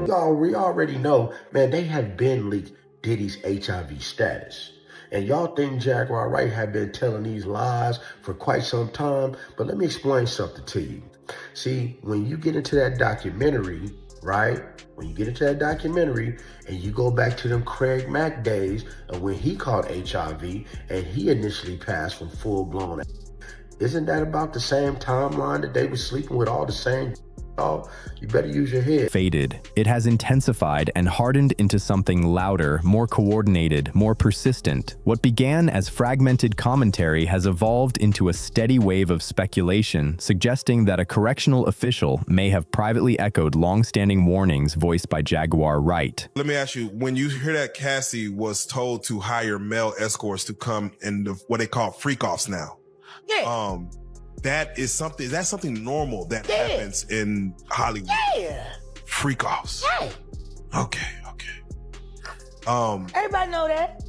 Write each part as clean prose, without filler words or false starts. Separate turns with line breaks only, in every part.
We already know, man, they have been leaked Diddy's HIV status. And y'all think Jaguar Wright had been telling these lies for quite some time, but let me explain something to you. See, when you get into that documentary, right? When you get into that documentary and you go back to them Craig Mack days of when he caught HIV and he initially passed from full-blown, isn't that about the same timeline that they were sleeping with all the same? Oh, you better use your head.
Faded. It has intensified and hardened into something louder, more coordinated, more persistent. What began as fragmented commentary has evolved into a steady wave of speculation, suggesting that a correctional official may have privately echoed long-standing warnings voiced by Jaguar Wright.
Let me ask you, when you hear that Cassie was told to hire male escorts to come in what they call freak-offs now.
Yeah.
That's something normal that happens in Hollywood.
Yeah.
Freak-offs.
Yeah.
Okay.
Everybody know that.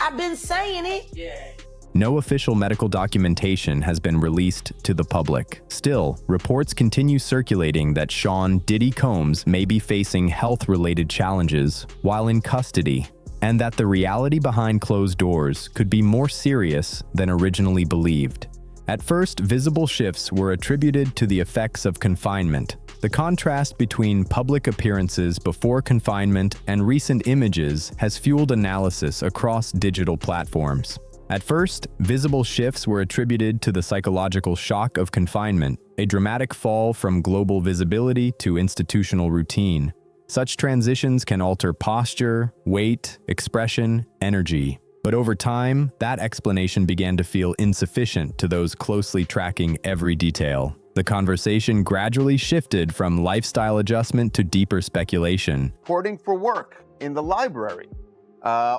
I've been saying it. Yeah.
No official medical documentation has been released to the public. Still, reports continue circulating that Sean Diddy Combs may be facing health-related challenges while in custody, and that the reality behind closed doors could be more serious than originally believed. At first, visible shifts were attributed to the effects of confinement. The contrast between public appearances before confinement and recent images has fueled analysis across digital platforms. At first, visible shifts were attributed to the psychological shock of confinement, a dramatic fall from global visibility to institutional routine. Such transitions can alter posture, weight, expression, energy. But over time, that explanation began to feel insufficient to those closely tracking every detail. The conversation gradually shifted from lifestyle adjustment to deeper speculation.
Reporting for work in the library,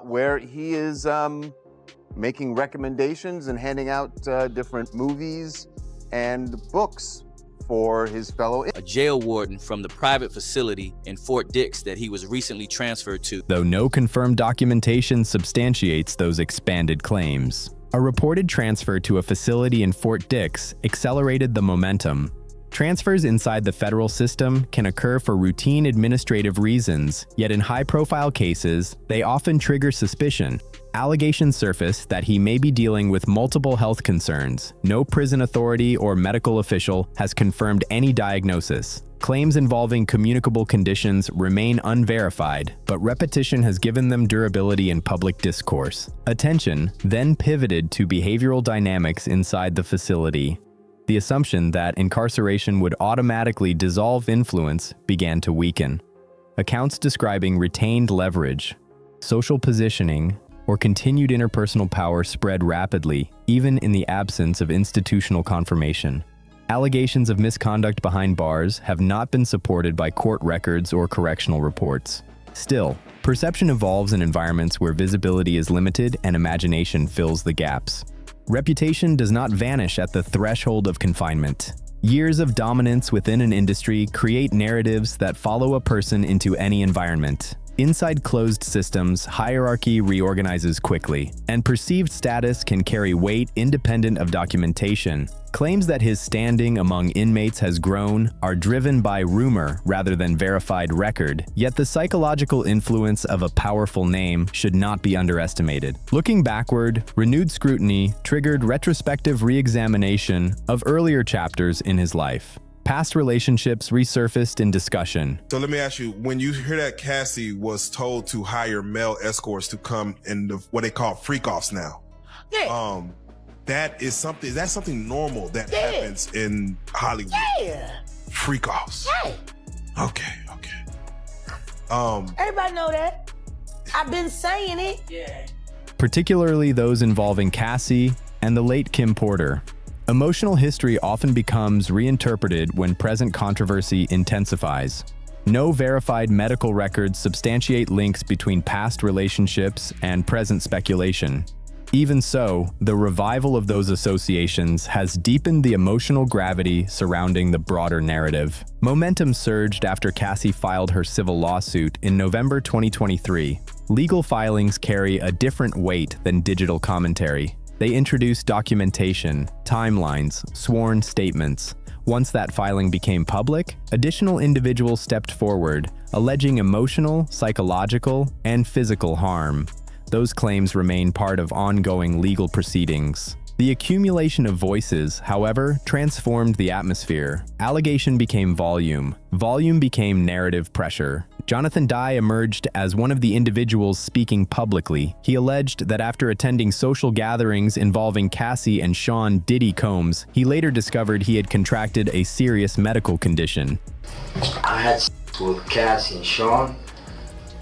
where he is making recommendations and handing out different movies and books for his fellow.
A jail warden from the private facility in Fort Dix that he was recently transferred to.
Though no confirmed documentation substantiates those expanded claims. A reported transfer to a facility in Fort Dix accelerated the momentum. Transfers inside the federal system can occur for routine administrative reasons, yet in high-profile cases, they often trigger suspicion. Allegations surface that he may be dealing with multiple health concerns. No prison authority or medical official has confirmed any diagnosis. Claims involving communicable conditions remain unverified, but repetition has given them durability in public discourse. Attention then pivoted to behavioral dynamics inside the facility. The assumption that incarceration would automatically dissolve influence began to weaken. Accounts describing retained leverage, social positioning, or continued interpersonal power spread rapidly, even in the absence of institutional confirmation. Allegations of misconduct behind bars have not been supported by court records or correctional reports. Still, perception evolves in environments where visibility is limited and imagination fills the gaps. Reputation does not vanish at the threshold of confinement. Years of dominance within an industry create narratives that follow a person into any environment. Inside closed systems, hierarchy reorganizes quickly, and perceived status can carry weight independent of documentation. Claims that his standing among inmates has grown are driven by rumor rather than verified record, yet the psychological influence of a powerful name should not be underestimated. Looking backward, renewed scrutiny triggered retrospective re-examination of earlier chapters in his life. Past relationships resurfaced in discussion.
So let me ask you, when you hear that Cassie was told to hire male escorts to come in what they call freak-offs now.
Yeah.
That's something normal that happens in Hollywood.
Yeah.
Freak-offs.
Yeah.
Okay.
Everybody know that. I've been saying it. Yeah.
Particularly those involving Cassie and the late Kim Porter. Emotional history often becomes reinterpreted when present controversy intensifies. No verified medical records substantiate links between past relationships and present speculation. Even so, the revival of those associations has deepened the emotional gravity surrounding the broader narrative. Momentum surged after Cassie filed her civil lawsuit in November 2023. Legal filings carry a different weight than digital commentary. They introduce documentation, timelines, sworn statements, Once that filing became public, additional individuals stepped forward, alleging emotional, psychological, and physical harm. Those claims remain part of ongoing legal proceedings. The accumulation of voices, however, transformed the atmosphere. Allegation became volume. Volume became narrative pressure. Jonathan Dye emerged as one of the individuals speaking publicly. He alleged that after attending social gatherings involving Cassie and Sean Diddy Combs, he later discovered he had contracted a serious medical condition.
I had sex with Cassie and Sean.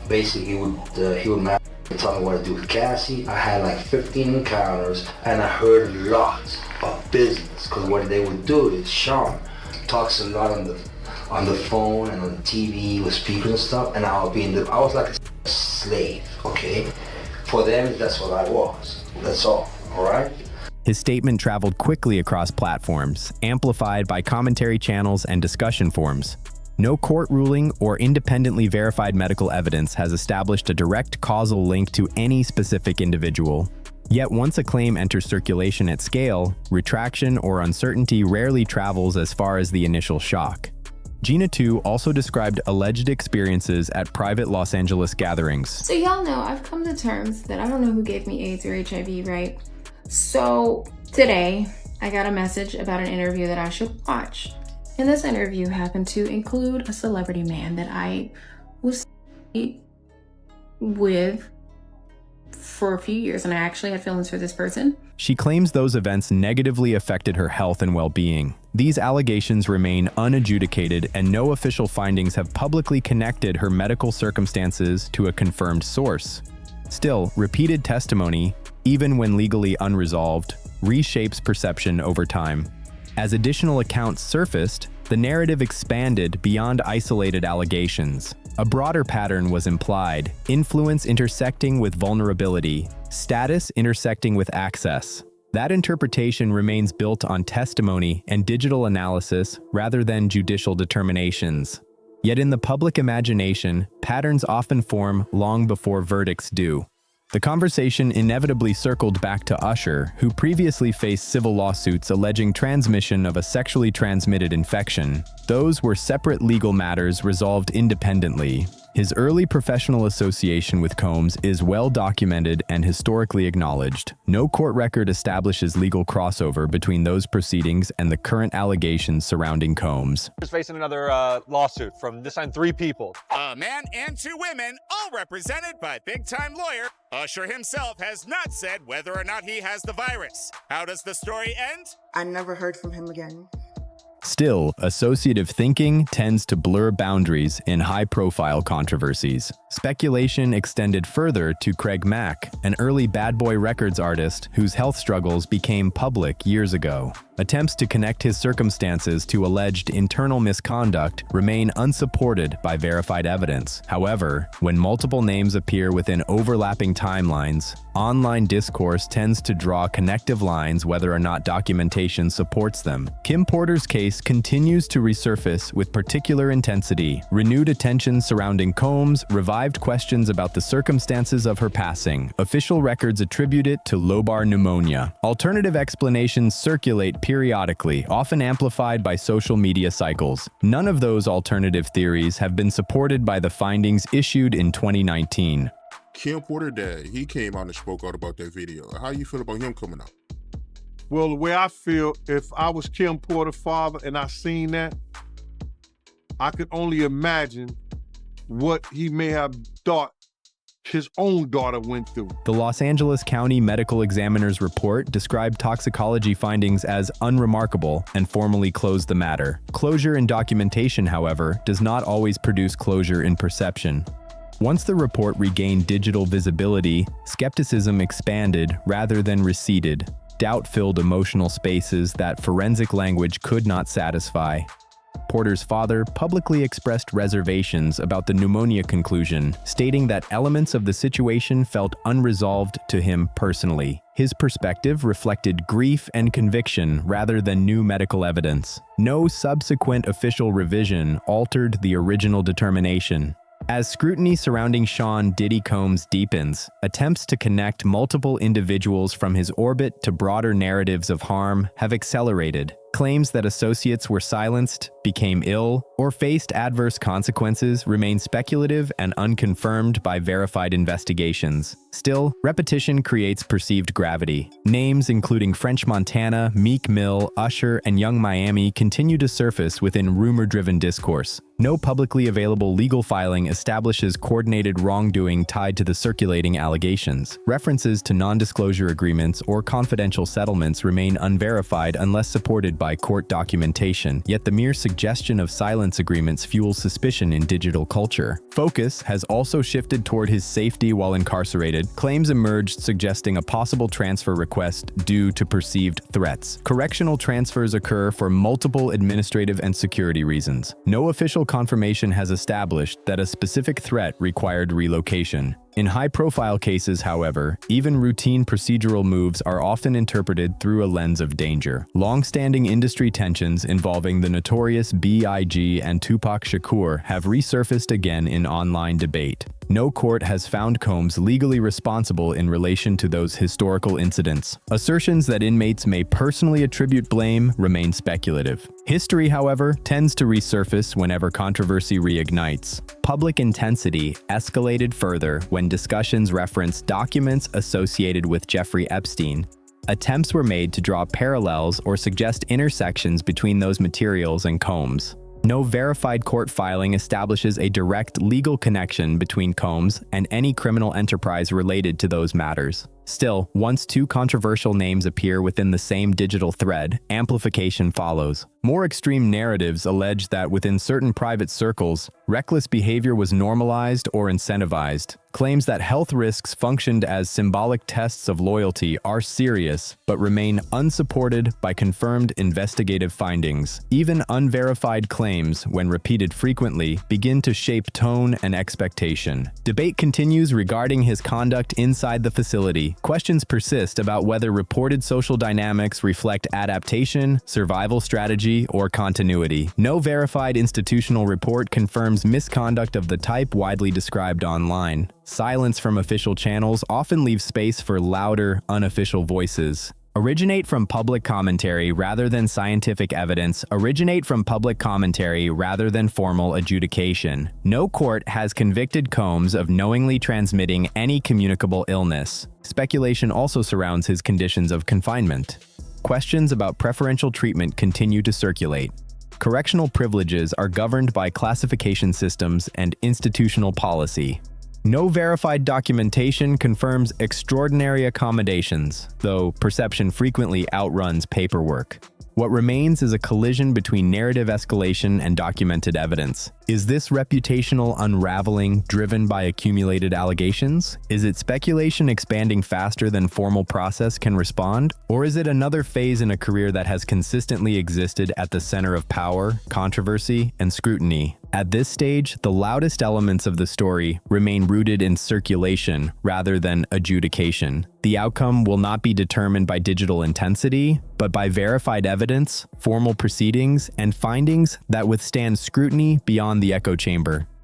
Basically, he would marry and tell me what to do with Cassie. I had like 15 encounters, and I heard lots of business. Cause what they would do is Sean talks a lot on the phone and on TV with speakers and stuff, and I was like a slave. Okay, for them that's what I was. That's all right.
His statement traveled quickly across platforms, amplified by commentary channels and discussion forums. No court ruling or independently verified medical evidence has established a direct causal link to any specific individual. Yet once a claim enters circulation at scale, retraction or uncertainty rarely travels as far as the initial shock. Gina 2 also described alleged experiences at private Los Angeles gatherings.
So y'all know I've come to terms that I don't know who gave me AIDS or HIV, right? So today I got a message about an interview that I should watch. And this interview happened to include a celebrity man that I was with for a few years, and I actually had feelings for this person.
She claims those events negatively affected her health and well-being. These allegations remain unadjudicated, and no official findings have publicly connected her medical circumstances to a confirmed source. Still, repeated testimony, even when legally unresolved, reshapes perception over time. As additional accounts surfaced, the narrative expanded beyond isolated allegations. A broader pattern was implied: influence intersecting with vulnerability, status intersecting with access. That interpretation remains built on testimony and digital analysis rather than judicial determinations. Yet in the public imagination, patterns often form long before verdicts do. The conversation inevitably circled back to Usher, who previously faced civil lawsuits alleging transmission of a sexually transmitted infection. Those were separate legal matters resolved independently. His early professional association with Combs is well documented and historically acknowledged. No court record establishes legal crossover between those proceedings and the current allegations surrounding Combs.
He's facing another lawsuit from this time 3 people.
A man and 2 women, all represented by big-time lawyer. Usher himself has not said whether or not he has the virus. How does the story end?
I never heard from him again.
Still, associative thinking tends to blur boundaries in high-profile controversies. Speculation extended further to Craig Mack, an early Bad Boy Records artist whose health struggles became public years ago. Attempts to connect his circumstances to alleged internal misconduct remain unsupported by verified evidence. However, when multiple names appear within overlapping timelines, online discourse tends to draw connective lines whether or not documentation supports them. Kim Porter's case continues to resurface with particular intensity. Renewed attention surrounding Combs revived questions about the circumstances of her passing. Official records attribute it to lobar pneumonia. Alternative explanations circulate periodically, often amplified by social media cycles. None of those alternative theories have been supported by the findings issued in 2019.
Kim Porter dad, he came out and spoke out about that video. How you feel about him coming out?
Well, the way I feel, if I was Kim Porter's father and I seen that, I could only imagine what he may have thought his own daughter went through.
The Los Angeles County Medical Examiner's report described toxicology findings as unremarkable and formally closed the matter. Closure in documentation, however, does not always produce closure in perception. Once the report regained digital visibility, skepticism expanded rather than receded. Doubt filled emotional spaces that forensic language could not satisfy. Porter's father publicly expressed reservations about the pneumonia conclusion, stating that elements of the situation felt unresolved to him personally. His perspective reflected grief and conviction rather than new medical evidence. No subsequent official revision altered the original determination. As scrutiny surrounding Sean Diddy Combs deepens, attempts to connect multiple individuals from his orbit to broader narratives of harm have accelerated. Claims that associates were silenced, became ill, or faced adverse consequences remain speculative and unconfirmed by verified investigations. Still, repetition creates perceived gravity. Names including French Montana, Meek Mill, Usher, and Young Miami continue to surface within rumor-driven discourse. No publicly available legal filing establishes coordinated wrongdoing tied to the circulating allegations. References to non-disclosure agreements or confidential settlements remain unverified unless supported by court documentation, yet the mere suggestion of silence agreements fuels suspicion in digital culture. Focus has also shifted toward his safety while incarcerated. Claims emerged suggesting a possible transfer request due to perceived threats. Correctional transfers occur for multiple administrative and security reasons. No official confirmation has established that a specific threat required relocation. In high-profile cases, however, even routine procedural moves are often interpreted through a lens of danger. Long-standing industry tensions involving the notorious B.I.G. and Tupac Shakur have resurfaced again in online debate. No court has found Combs legally responsible in relation to those historical incidents. Assertions that inmates may personally attribute blame remain speculative. History, however, tends to resurface whenever controversy reignites. Public intensity escalated further when discussions referenced documents associated with Jeffrey Epstein. Attempts were made to draw parallels or suggest intersections between those materials and Combs. No verified court filing establishes a direct legal connection between Combs and any criminal enterprise related to those matters. Still, once two controversial names appear within the same digital thread, amplification follows. More extreme narratives allege that within certain private circles, reckless behavior was normalized or incentivized. Claims that health risks functioned as symbolic tests of loyalty are serious, but remain unsupported by confirmed investigative findings. Even unverified claims, when repeated frequently, begin to shape tone and expectation. Debate continues regarding his conduct inside the facility. Questions persist about whether reported social dynamics reflect adaptation, survival strategy, or continuity. No verified institutional report confirms misconduct of the type widely described online. Silence from official channels often leaves space for louder, unofficial voices. Originate from public commentary rather than scientific evidence. Originate from public commentary rather than formal adjudication. No court has convicted Combs of knowingly transmitting any communicable illness. Speculation also surrounds his conditions of confinement. Questions about preferential treatment continue to circulate. Correctional privileges are governed by classification systems and institutional policy. No verified documentation confirms extraordinary accommodations, though perception frequently outruns paperwork. What remains is a collision between narrative escalation and documented evidence. Is this reputational unraveling driven by accumulated allegations? Is it speculation expanding faster than formal process can respond? Or is it another phase in a career that has consistently existed at the center of power, controversy, and scrutiny? At this stage, the loudest elements of the story remain rooted in circulation rather than adjudication. The outcome will not be determined by digital intensity, but by verified evidence, formal proceedings, and findings that withstand scrutiny beyond the echo chamber.